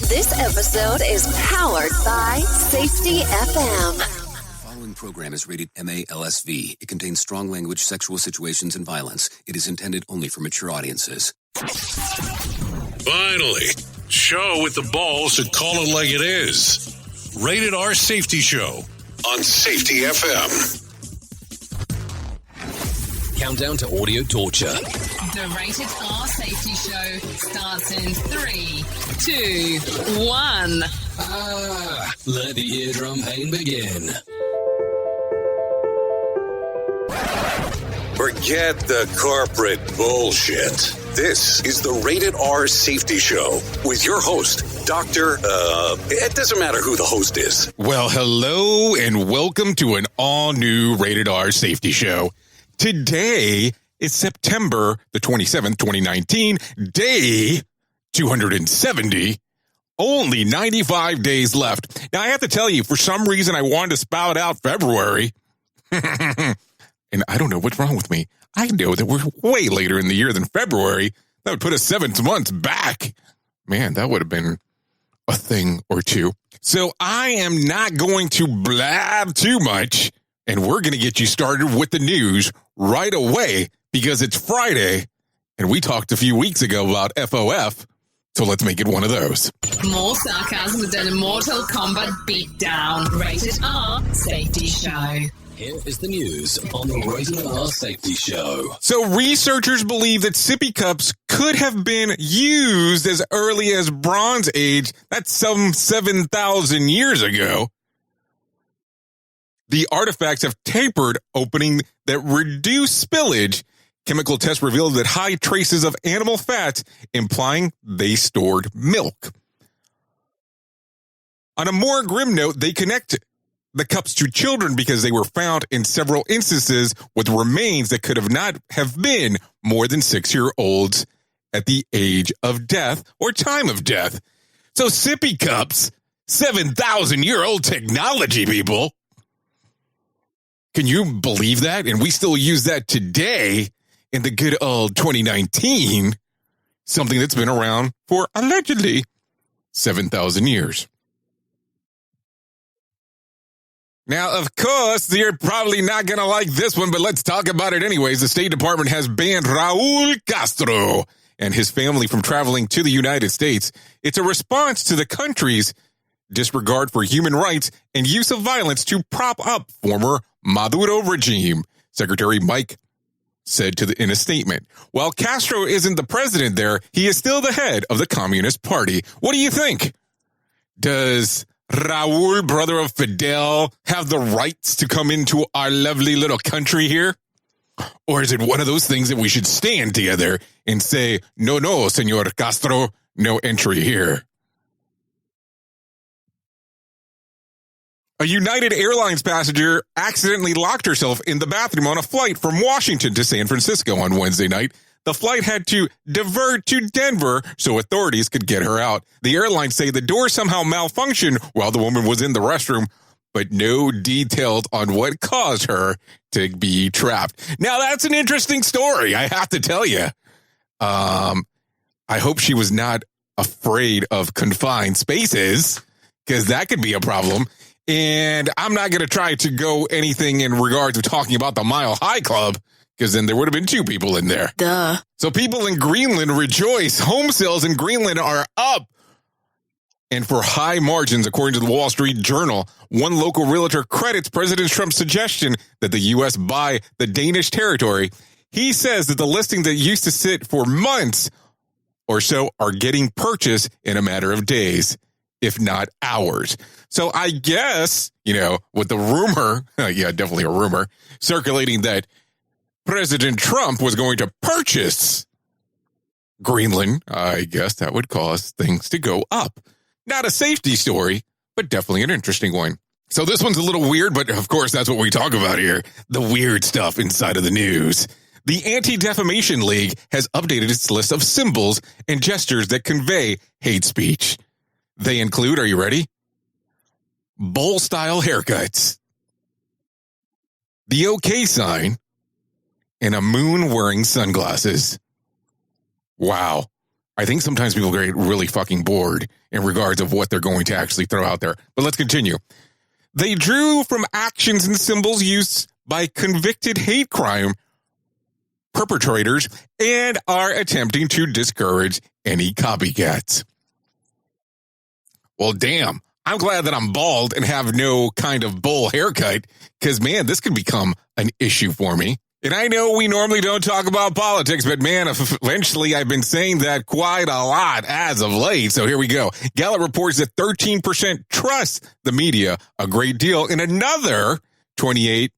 This episode is powered by Safety FM. The following program is rated MALSV. It contains strong language, sexual situations, and violence. It is intended only for mature audiences. Finally, show with the balls to call it like it is. Rated R Safety Show on Safety FM. Countdown to audio torture. The Rated R Safety Show starts in 3, 2, 1. Let the eardrum pain begin. Forget the corporate bullshit. This is the Rated R Safety Show with your host, it doesn't matter who the host is. Well, hello and welcome to an all-new Rated R Safety Show. Today is September the 27th, 2019, day 270. Only 95 days left. Now, I have to tell you, for some reason, I wanted to spout out February. And I don't know what's wrong with me. I know that we're way later in the year than February. That would put us 7 months back. Man, that would have been a thing or two. So I am not going to blab too much. And we're going to get you started with the news right away because it's Friday. And we talked a few weeks ago about FOF. So let's make it one of those. More sarcasm than a Mortal Kombat beatdown. Rated R Safety Show. Here is the news on the Rated R Safety Show. So researchers believe that sippy cups could have been used as early as Bronze Age. That's some 7,000 years ago. The artifacts have tapered opening that reduce spillage. Chemical tests revealed that high traces of animal fats, implying they stored milk. On a more grim note, they connect the cups to children because they were found in several instances with remains that could have not have been more than 6-year-olds at the age of death or time of death. So sippy cups, 7,000-year-old technology, people. Can you believe that? And we still use that today in the good old 2019, something that's been around for allegedly 7,000 years. Now, of course, you're probably not going to like this one, but let's talk about it anyways. The State Department has banned Raul Castro and his family from traveling to the United States. It's a response to the country's disregard for human rights and use of violence to prop up former Maduro regime, Secretary Mike said in a statement. While Castro isn't the president there, he is still the head of the Communist Party. What do you think? Does Raul, brother of Fidel, have the rights to come into our lovely little country here? Or is it one of those things that we should stand together and say, no, Senor Castro, no entry here? A United Airlines passenger accidentally locked herself in the bathroom on a flight from Washington to San Francisco on Wednesday night. The flight had to divert to Denver so authorities could get her out. The airlines say the door somehow malfunctioned while the woman was in the restroom, but no details on what caused her to be trapped. Now, that's an interesting story, I have to tell you. I hope she was not afraid of confined spaces, because that could be a problem. And I'm not going to try to go anything in regard to talking about the Mile High Club, because then there would have been 2 people in there. Duh. So people in Greenland rejoice. Home sales in Greenland are up. And for high margins, according to the Wall Street Journal, one local realtor credits President Trump's suggestion that the U.S. buy the Danish territory. He says that the listings that used to sit for months or so are getting purchased in a matter of days, if not hours. So I guess, with the rumor, definitely a rumor, circulating that President Trump was going to purchase Greenland, I guess that would cause things to go up. Not a safety story, but definitely an interesting one. So this one's a little weird, but of course that's what we talk about here, the weird stuff inside of the news. The Anti-Defamation League has updated its list of symbols and gestures that convey hate speech. They include, are you ready? Bowl-style haircuts, the OK sign, and a moon wearing sunglasses. Wow. I think sometimes people get really fucking bored in regards of what they're going to actually throw out there. But let's continue. They drew from actions and symbols used by convicted hate crime perpetrators and are attempting to discourage any copycats. Well, damn. I'm glad that I'm bald and have no kind of bowl haircut because, man, this could become an issue for me. And I know we normally don't talk about politics, but, man, eventually I've been saying that quite a lot as of late. So here we go. Gallup reports that 13% trust the media a great deal and another 28%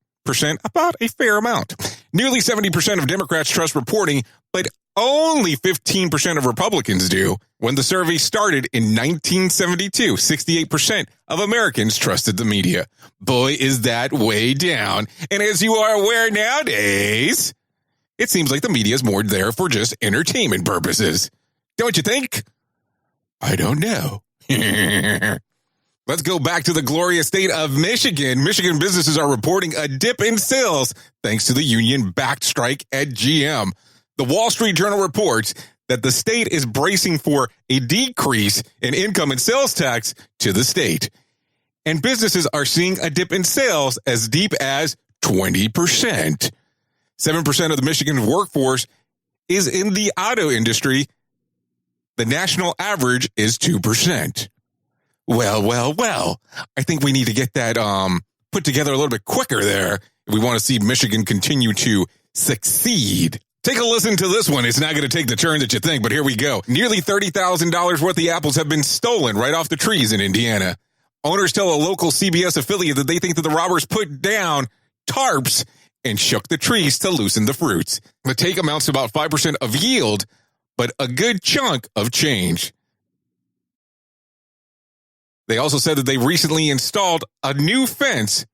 about a fair amount. Nearly 70% of Democrats trust reporting, but only 15% of Republicans do. When the survey started in 1972, 68% of Americans trusted the media. Boy, is that way down. And as you are aware nowadays, it seems like the media is more there for just entertainment purposes. Don't you think? I don't know. Let's go back to the glorious state of Michigan. Michigan businesses are reporting a dip in sales thanks to the union-backed strike at GM. The Wall Street Journal reports that the state is bracing for a decrease in income and sales tax to the state. And businesses are seeing a dip in sales as deep as 20%. 7% of the Michigan workforce is in the auto industry. The national average is 2%. Well. I think we need to get that put together a little bit quicker there if we want to see Michigan continue to succeed. Take a listen to this one. It's not going to take the turn that you think, but here we go. Nearly $30,000 worth of apples have been stolen right off the trees in Indiana. Owners tell a local CBS affiliate that they think that the robbers put down tarps and shook the trees to loosen the fruits. The take amounts to about 5% of yield, but a good chunk of change. They also said that they recently installed a new fence,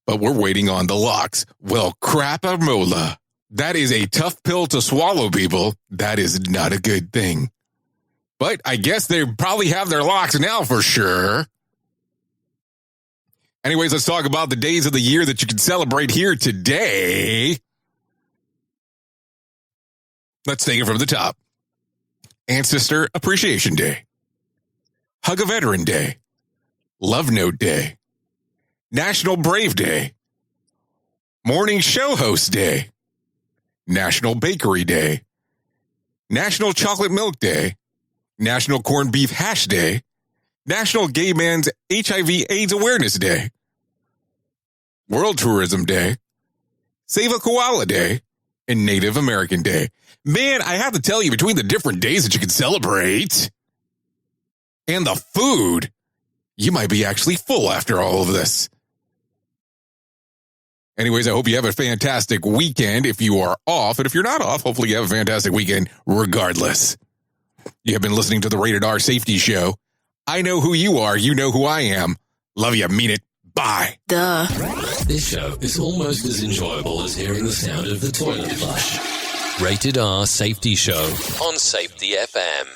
but we're waiting on the locks. Well, crap-a-mola. That is a tough pill to swallow, people. That is not a good thing. But I guess they probably have their locks now for sure. Anyways, let's talk about the days of the year that you can celebrate here today. Let's take it from the top. Ancestor Appreciation Day. Hug a Veteran Day. Love Note Day. National Brave Day. Morning Show Host Day. National Bakery Day. National Chocolate Milk Day. National Corned Beef Hash Day. National Gay Man's HIV/AIDS Awareness Day. World Tourism Day. Save a Koala Day. And Native American Day. Man, I have to tell you, between the different days that you can celebrate and the food, you might be actually full after all of this. Anyways, I hope you have a fantastic weekend if you are off. And if you're not off, hopefully you have a fantastic weekend regardless. You have been listening to the Rated R Safety Show. I know who you are. You know who I am. Love you. Mean it. Bye. Duh. This show is almost as enjoyable as hearing the sound of the toilet flush. Rated R Safety Show on Safety FM.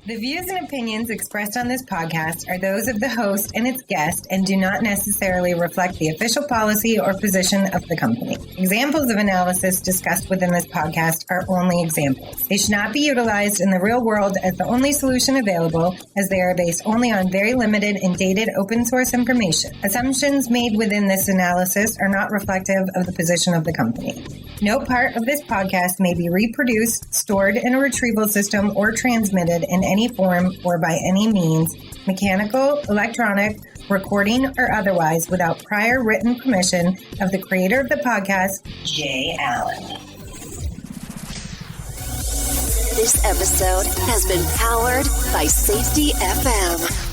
The views and opinions expressed on this podcast are those of the host and its guest and do not necessarily reflect the official policy or position of the company. Examples of analysis discussed within this podcast are only examples. They should not be utilized in the real world as the only solution available, as they are based only on very limited and dated open source information. Assumptions made within this analysis are not reflective of the position of the company. No part of this podcast may be reproduced, stored in a retrieval system, or transmitted in any form or by any means, mechanical, electronic, recording, or otherwise, without prior written permission of the creator of the podcast, Jay Allen. This episode has been powered by Safety FM.